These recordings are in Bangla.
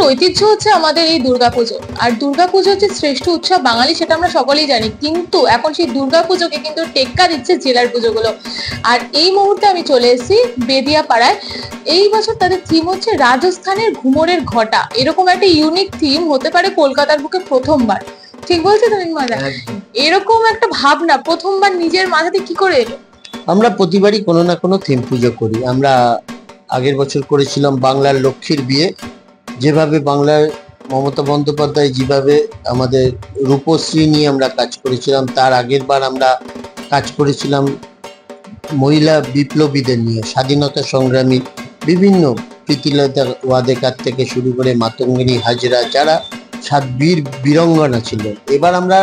বাংলার ঐতিহ্য হচ্ছে আমাদের এই দুর্গাপুজো, আর দুর্গাপুজো হচ্ছে শ্রেষ্ঠ উৎসব বাঙালি, সেটা আমরা সকলেই জানি। কিন্তু এখন সেই দুর্গাপুজোকে কিন্তু টেক্কা দিচ্ছে জেলার পুজোগুলো। আর এই মুহূর্তে আমি চলে এসেছি বেদিয়াপাড়ায়। এই বছর তাদের থিম হচ্ছে রাজস্থানের ঘুমরের ঘটা। এরকম একটা ইউনিক থিম হতে পারে কলকাতার বুকে প্রথমবার। ঠিক বলছো তুমি মাদা? এরকম একটা ভাবনা প্রথমবার নিজের মাথাতে কি করে এলো? আমরা প্রতিবারই কোনো না কোনো থিম পুজো করি। আমরা আগের বছর করেছিলাম বাংলার লক্ষ্মীর বিয়ে, যেভাবে বাংলার মমতা বন্দ্যোপাধ্যায় যেভাবে আমাদের রূপশ্রী নিয়ে আমরা কাজ করেছিলাম, তার আগের বার আমরা কাজ করেছিলাম মহিলা বিপ্লবীদের নিয়ে, স্বাধীনতা সংগ্রামী বিভিন্ন প্রীতিলতা ওয়াদেকার থেকে শুরু করে মাতঙ্গিনী হাজরা, যারা বীর বীরঙ্গনা ছিল। এবার আমরা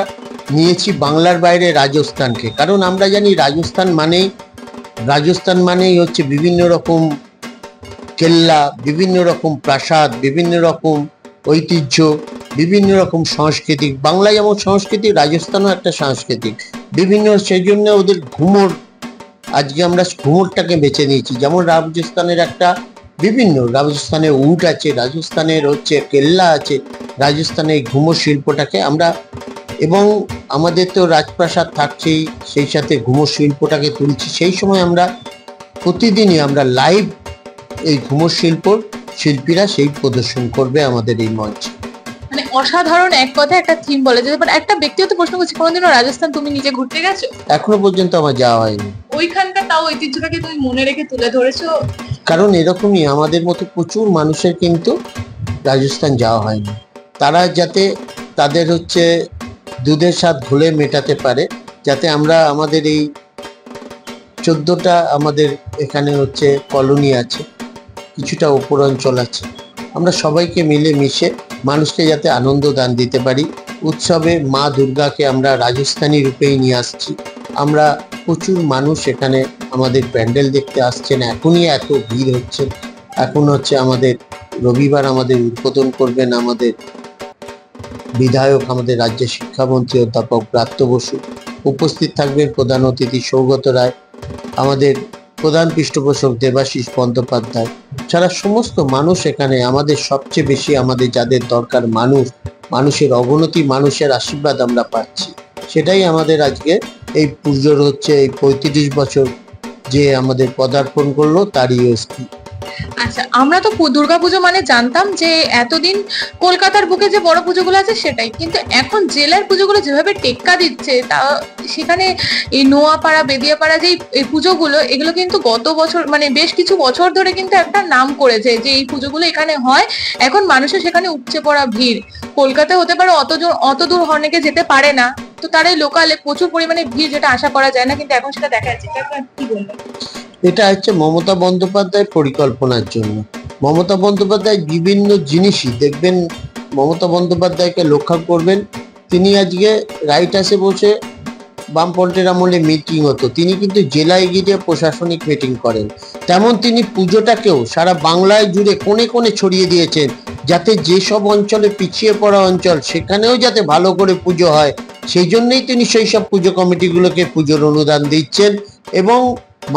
নিয়েছি বাংলার বাইরে রাজস্থানকে, কারণ আমরা জানি রাজস্থান মানেই হচ্ছে বিভিন্ন রকম কেল্লা, বিভিন্ন রকম প্রাসাদ, বিভিন্ন রকম ঐতিহ্য, বিভিন্ন রকম সাংস্কৃতিক। বাংলা যেমন সাংস্কৃতিক, রাজস্থানও একটা সাংস্কৃতিক বিভিন্ন, সেই জন্য ওদের ঘুমর, আজকে আমরা ঘুমরটাকে বেছে নিয়েছি। যেমন রাজস্থানের একটা রাজস্থানের উট আছে, রাজস্থানের হচ্ছে কেল্লা আছে, রাজস্থানের ঘুমর শিল্পটাকে আমরা, এবং আমাদের তো রাজপ্রাসাদ থাকছেই, সেই সাথে ঘুমর শিল্পটাকে তুলছি। সেই সময় আমরা প্রতিদিনই আমরা লাইভ এই ঘুমর শিল্পীরা সেই প্রদর্শন করবে আমাদের এই মঞ্চে। মানে অসাধারণ এক কথা একটা থিম বলে যেতে পারে। একটা ব্যক্তিগত প্রশ্ন করছি, কোনোদিনও রাজস্থান তুমি নিজে ঘুরতে গেছো? এখনো পর্যন্ত আমার যাওয়া হয়নি। ওইখানকার তাও ঐতিহ্যটাকে তুমি মনে রেখে তুলে ধরেছো? কারণ এরকমই আমাদের মতো প্রচুর মানুষের কিন্তু রাজস্থান যাওয়া হয়নি। তারা যাতে তাদের হচ্ছে দুধের স্বাদ ঘোলে মেটাতে পারে, যাতে আমরা আমাদের এই 14টা আমাদের এখানে হচ্ছে কলোনি আছে, কিছুটা উপর অঞ্চল আছে, আমরা সবাইকে মিলে মিশে মানুষকে যাতে আনন্দ দান দিতে পারি। উৎসবে মা দুর্গাকে আমরা রাজস্থানী রূপেই নিয়ে আসছি। আমরা প্রচুর মানুষ এখানে আমাদের প্যান্ডেল দেখতে আসছেন, এখনই এত ভিড় হচ্ছে। এখন হচ্ছে আমাদের রবিবার আমাদের উদ্বোধন করবেন আমাদের বিধায়ক, আমাদের রাজ্যের শিক্ষামন্ত্রী অধ্যাপক ব্রাত্য বসু। উপস্থিত থাকবেন প্রধান অতিথি সৌগত রায়, আমাদের প্রধান পৃষ্ঠপোষক দেবাশিস বন্দ্যোপাধ্যায়, ছাড়া সমস্ত মানুষ এখানে। আমাদের সবচেয়ে বেশি আমাদের যাদের দরকার মানুষের অবনতি, মানুষের আশীর্বাদ আমরা পাচ্ছি। সেটাই আমাদের আজকে এই পুজোর হচ্ছে এই 35 বছর যে আমাদের পদার্পণ করলো তারই ইউএসপি। আচ্ছা, আমরা তো দুর্গাপুজো মানে জানতাম যে এতদিন কলকাতার বুকে যে বড় পুজোগুলো আছে সেটাই, কিন্তু এখন জেলার পুজোগুলো যেভাবে টেক্কা দিচ্ছে, তা সেখানে এই নোয়াপাড়া বেদিয়াপাড়া যে এই পুজোগুলো, এগুলো কিন্তু গত বছর মানে বেশ কিছু বছর ধরে কিন্তু একটা নাম করেছে যে এই পুজোগুলো এখানে হয়। এখন মানুষের সেখানে উপচে পড়া ভিড়। কলকাতায় হতে পারে অত দূর অনেকে যেতে পারে না, তো তারাই লোকালে প্রচুর পরিমাণে ভিড়, যেটা আশা করা যায় না, কিন্তু এখন সেটা দেখা যাচ্ছে। কি বলবেন? এটা হচ্ছে মমতা বন্দ্যোপাধ্যায়ের পরিকল্পনার জন্য। মমতা বন্দ্যোপাধ্যায় বিভিন্ন জিনিসই দেখবেন, মমতা বন্দ্যোপাধ্যায়কে লক্ষ্য করবেন, তিনি আজকে রাইট হাউসে বসে বামপন্থের আমলে মিটিং হতো, তিনি কিন্তু জেলায় গিয়ে প্রশাসনিক মিটিং করেন। তেমন তিনি পুজোটাকেও সারা বাংলায় জুড়ে কোণে কোণে ছড়িয়ে দিয়েছেন, যাতে যেসব অঞ্চলে পিছিয়ে পড়া অঞ্চল সেখানেও যাতে ভালো করে পুজো হয়। সেই জন্যই তিনি সেই সব পুজো কমিটিগুলোকে পুজোর অনুদান দিচ্ছেন এবং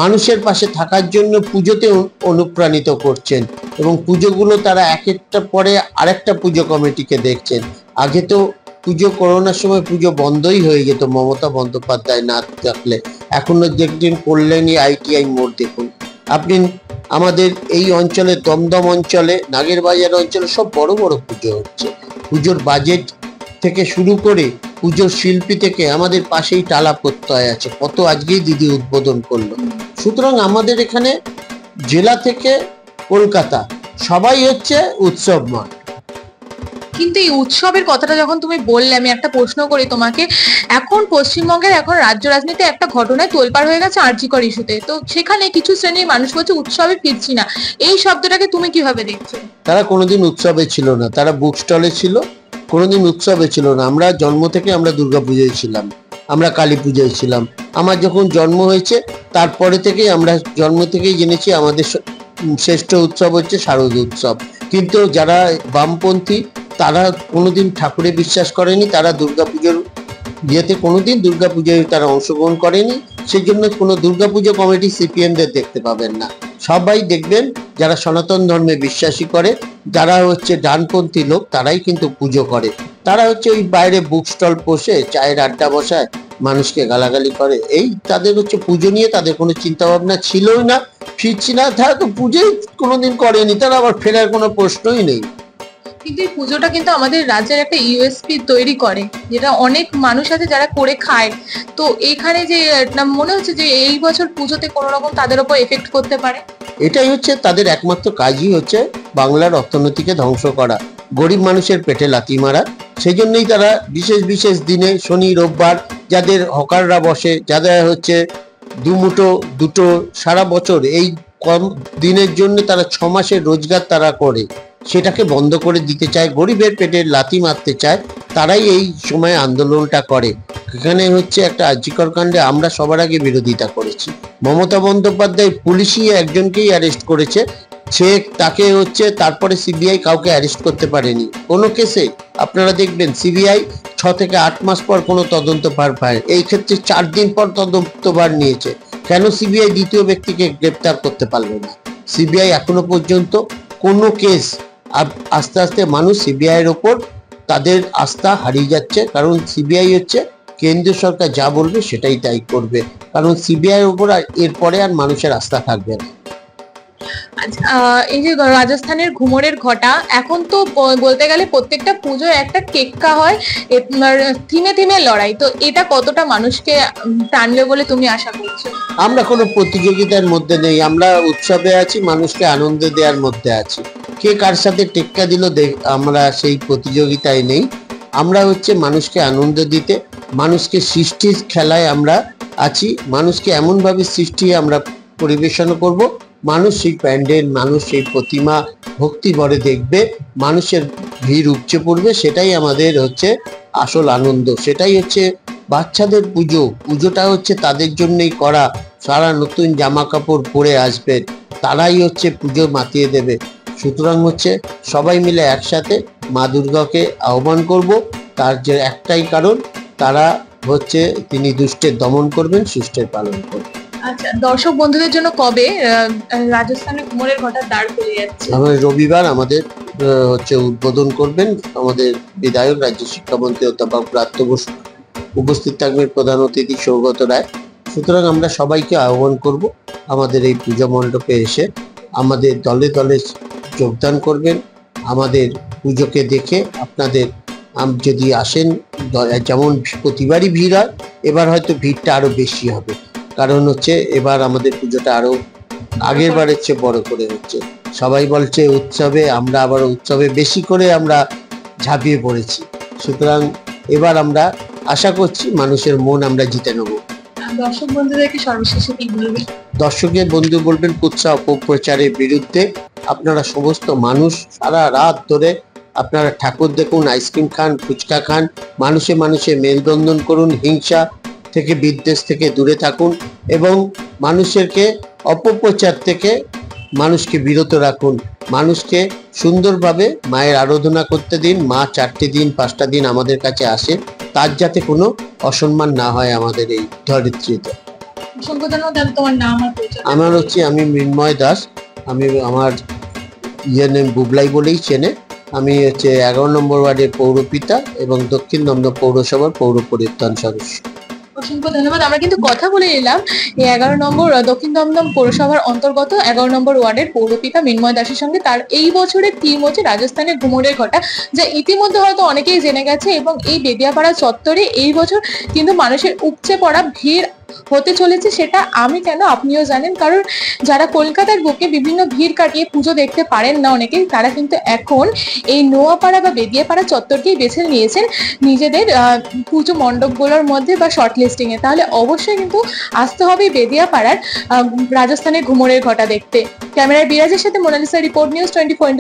মানুষের পাশে থাকার জন্য পুজোতে অনুপ্রাণিত করছেন, এবং পুজোগুলো তারা এক একটা পরে আরেকটা পুজো কমিটিকে দেখছেন। আগে তো পুজো করোনার সময় পুজো বন্ধই হয়ে যেত মমতা বন্দ্যোপাধ্যায় না থাকলে। এখনো দেখছেন কল্যাণী ITI মোড়, দেখুন আপনি আমাদের এই অঞ্চলে, দমদম অঞ্চলে, নাগেরবাজার অঞ্চলে সব বড় বড় পুজো হচ্ছে। পুজোর বাজেট থেকে শুরু করে পুজোর শিল্পী থেকে আমাদের পাশেই টালা প্রত্যয় আছে, কত আজকেই দিদি উদ্বোধন করলো। সুতরাং আমাদের এখানে জেলা থেকে কলকাতা সবাই হচ্ছে উৎসবময়। কিন্তু এই উৎসবের কথাটা যখন তুমি বললে, আমি একটা প্রশ্ন করি তোমাকে। এখন পশ্চিমবঙ্গের রাজ্য রাজনীতি একটা ঘটনায় তোলপাড় হয়ে গেছে আরজি কর ইস্যুতে, তো সেখানে কিছু শ্রেণীর মানুষ বলছে উৎসবে ফিরছি না। এই শব্দটাকে তুমি কিভাবে দেখছো? তারা কোনোদিন উৎসবে ছিল না, তারা বুক স্টলে ছিল, কোনোদিন উৎসবে ছিল না। আমরা জন্ম থেকে আমরা দুর্গাপুজোয় ছিলাম, আমরা কালী পুজোয় ছিলাম। আমার যখন জন্ম হয়েছে তারপরে থেকেই আমরা জন্ম থেকেই জেনেছি আমাদের শ্রেষ্ঠ উৎসব হচ্ছে শারদ উৎসব। কিন্তু যারা বামপন্থী তারা কোনোদিন ঠাকুরে বিশ্বাস করেনি, তারা দুর্গাপুজোর ইয়েতে কোনোদিন দুর্গাপুজোয় তারা অংশগ্রহণ করেনি। সেই জন্য কোনো দুর্গাপুজো কমিটি CPM-দের দেখতে পাবেন না। সবাই দেখবেন যারা সনাতন ধর্মে বিশ্বাসী করে, যারা হচ্ছে ডানপন্থী লোক, তারাই কিন্তু পুজো করে। তারা হচ্ছে ওই বাইরে বুক স্টল বসে চায়ের আড্ডা বসায়, মানুষকে গালাগালি করে। এই তাদের হচ্ছে পুজো নিয়ে তাদের কোনো চিন্তা ভাবনা ছিলই না, ফিরছি না, তারা তো পুজোই কোনোদিন করেনি, তারা আবার ফেরার কোনো প্রশ্নই নেই। কিন্তু এই পুজোটা কিন্তু আমাদের রাজ্যের একটা ইউএসপি তৈরি করে, যেটা অনেক মানুষ আছে যারা করে খায়। তো এখানে যে মনে হচ্ছে যে এই বছর পুজোতে কোনো রকম তাদের উপর এফেক্ট করতে পারে। এটাই হচ্ছে তাদের একমাত্র কাজই হচ্ছে বাংলার অর্থনীতিকে ধ্বংস করা, গরিব মানুষের পেটে লাথি মারা। সেই জন্যই তারা বিশেষ বিশেষ দিনে, শনি রোববার, যাদের হকাররা বসে, যাদের হচ্ছে দুমুঠো দুটো সারা বছর, এই কম দিনের জন্য তারা 6 মাসের রোজগার তারা করে, সেটাকে বন্ধ করে দিতে চায়, গরিবের পেটে লাথি মারতে চায়। তারাই এই সময় আন্দোলনটা করে। এখানে হচ্ছে একটা আর্জিকর কাণ্ডে আমরা সবার আগে বিরোধিতা করেছি। মমতা বন্দ্যোপাধ্যায় পুলিশই একজনকেই অ্যারেস্ট করেছে, সে তাকে হচ্ছে, তারপরে সিবিআই কাউকে অ্যারেস্ট করতে পারেনি কোনো কেসে। আপনারা দেখবেন সিবিআই 6 থেকে 8 মাস পর কোনো তদন্ত ভার পায়, এই ক্ষেত্রে 4 দিন পর তদন্ত ভার নিয়েছে। কেন সিবিআই দ্বিতীয় ব্যক্তিকে গ্রেপ্তার করতে পারলো না? সিবিআই এখনো পর্যন্ত কোনো কেস, আস্তে আস্তে মানুষ সিবিআই এর ওপর তাদের আস্থা হারিয়ে যাচ্ছে, কারণ সিবিআই হচ্ছে কেন্দ্রীয় সরকার যা বলবে সেটাই তাই করবে, কারণ সিবিআই এর উপর এরপরে আর মানুষের আস্থা থাকবে না। আচ্ছা, এই যে রাজস্থানের ঘুমরের ঘটা, এখন তো বলতে গেলে প্রত্যেকটা পুজোয় একটা কেক্কা হয়, থিমে থিমে লড়াই, তো এটা কতটা মানুষকে টানবে বলে তুমি আশা করছো? আমরা কোনো প্রতিযোগিতার মধ্যে নেই, আমরা উৎসবে আছি, মানুষকে আনন্দ দেওয়ার মধ্যে আছি। কে কার সাথে টেক্কা দিল আমরা সেই প্রতিযোগিতায় নেই। আমরা হচ্ছে মানুষকে আনন্দ দিতে, মানুষকে সৃষ্টির খেলায় আমরা আছি। মানুষকে এমনভাবে সৃষ্টি আমরা পরিবেশন করব, মানুষ সেই প্যান্ডেল, মানুষ সেই প্রতিমা ভক্তি ভরে দেখবে, মানুষের ভিড় উপচে পড়বে, সেটাই আমাদের হচ্ছে আসল আনন্দ। সেটাই হচ্ছে বাচ্চাদের পুজো। পুজোটা হচ্ছে তাদের জন্যই করা, সারা নতুন জামা কাপড় পরে আসবেন, তারাই হচ্ছে পুজো মাতিয়ে দেবে। সুতরাং হচ্ছে সবাই মিলে একসাথে মা দুর্গাকে আহ্বান করব, তার যে একটাই কারণ, তারা হচ্ছে তিনি দুষ্টের দমন করবেন, সুষ্টের পালন করবেন। আচ্ছা, দর্শক বন্ধুদের জন্য কবে রাজস্থানের ঘুমরের ঘটা দাঁড় খুলে যাচ্ছে? আমাদের রবিবার আমাদের হচ্ছে উদ্বোধন করবেন আমাদের বিধায়ক, রাজ্য শিক্ষামন্ত্রী অধ্যাপক ব্রাত্য বসু, উপস্থিত থাকবেন প্রধান অতিথি সৌগত রায়। সুতরাং আমরা সবাইকে আহ্বান করব আমাদের এই পূজা মণ্ডপে এসে আমাদের দলে দলে যোগদান করবেন। আমাদের পুজোকে দেখে আপনাদের যদি আসেন, যেমন প্রতিবারই ভিড় হয়, এবার হয়তো ভিড়টা আরো বেশি হবে, কারণ হচ্ছে এবার আমাদের পুজোটা আরো আগের বারের চেয়ে বড় করে হচ্ছে। সবাই বলছে উৎসবে, আমরা আবার উৎসবে বেশি করে আমরা ঝাঁপিয়ে পড়েছি। সুতরাং এবার আমরা আশা করছি মানুষের মন আমরা জিতে নেব। দর্শক বন্ধুদেরকে সর্বশেষে কি বলবেন? দর্শকের বন্ধু বলবেন, কুৎসা অপপ্রচারের বিরুদ্ধে আপনারা সমস্ত মানুষ সারা রাত ধরে আপনারা ঠাকুর দেখুন, আইসক্রিম খান, ফুচকা খান, মানুষে মানুষে মেলবন্ধন করুন, হিংসা থেকে বিদ্বেষ থেকে দূরে থাকুন এবং মানুষেরকে অপপ্রচার থেকে মানুষকে বিরত রাখুন। মানুষকে সুন্দরভাবে মায়ের আরাধনা করতে দিন। মা 4টে দিন 5টা দিন আমাদের কাছে আসে, তার যাতে কোনো অসম্মান না হয় আমাদের এই ধরিত্রীতে। অসংখ্য ধন্যবাদ। তোমার নাম আর পরিচয়? আমার হচ্ছে, আমি মৃন্ময় দাস, আমি আমার নেম বুবলাই বলেই চেনে। আমি হচ্ছে 11 নম্বর ওয়ার্ডের পৌরপিতা এবং দক্ষিণ দমদম পৌরসভার পৌর পরিত্রাণ সদস্য। অসংখ্য ধন্যবাদ। আমরা কিন্তু কথা বলে নিলাম এই 11 নম্বর দক্ষিণ দমদম পৌরসভার অন্তর্গত 11 নম্বর ওয়ার্ডের পৌরপিতা মৃন্ময় দাসের সঙ্গে। তার এই বছরের থিম হচ্ছে রাজস্থানের ঘুমরের ঘটা, যা ইতিমধ্যে হয়তো অনেকেই জেনে গেছে। এবং এই বেদিয়াপাড়া চত্বরে এই বছর কিন্তু মানুষের উপচে পড়া ভিড় হতে চলেছে, সেটা আমি কেন আপনিও জানেন, কারণ যারা কলকাতার বুকে বিভিন্ন ভিড় কাটিয়ে পুজো দেখতে পারেন না অনেকেই, তারা কিন্তু এখন এই নোয়াপাড়া বা বেদিয়াপাড়া চত্বরকেই বেছে নিয়েছেন নিজেদের পুজো মণ্ডপগুলোর মধ্যে বা শর্ট লিস্টিং এ। তাহলে অবশ্যই কিন্তু আসতে হবে বেদিয়াপাড়ার রাজস্থানের ঘুমরের ঘটা দেখতে। ক্যামেরায় বিরাজের সাথে মোনালিসা, রিপোর্ট নিউজ 24x7।